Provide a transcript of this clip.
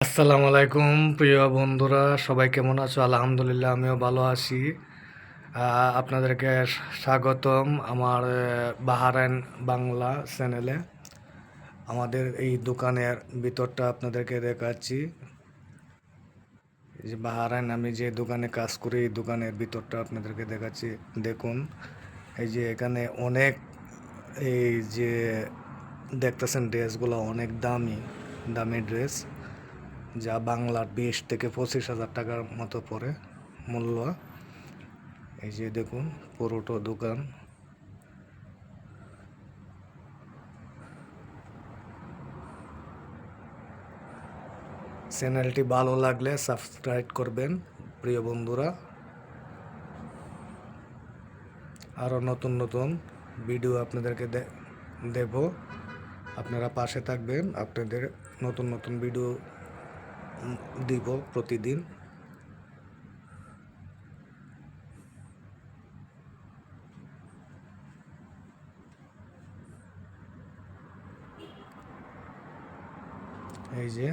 আসসালামু আলাইকুম প্রিয় বন্ধুরা, সবাই কেমন আছো? আলহামদুলিল্লাহ, আমিও ভালো আছি। আপনাদেরকে স্বাগতম আমার বাহারাইন বাংলা চ্যানেলে। আমাদের এই দোকানের ভিতরটা আপনাদেরকে দেখাচ্ছি। এই যে বাহারাইন, আমি যে দোকানে কাজ করি এই দোকানের ভিতরটা আপনাদেরকে দেখাচ্ছি। দেখুন, এই যে এখানে অনেক, এই যে দেখতেছেন ড্রেসগুলো অনেক দামি দামি ড্রেস, যা বাংলার 20 থেকে 25 হাজার টাকার মতো পড়ে মূল্য। এই যে দেখুন পুরোটো দোকান। চ্যানেলটি ভালো লাগলে সাবস্ক্রাইব করবেন প্রিয় বন্ধুরা। আরও নতুন নতুন ভিডিও আপনাদেরকে দেব, আপনারা পাশে থাকবেন। আপনাদের নতুন নতুন ভিডিও দিব প্রতিদিন। এই যে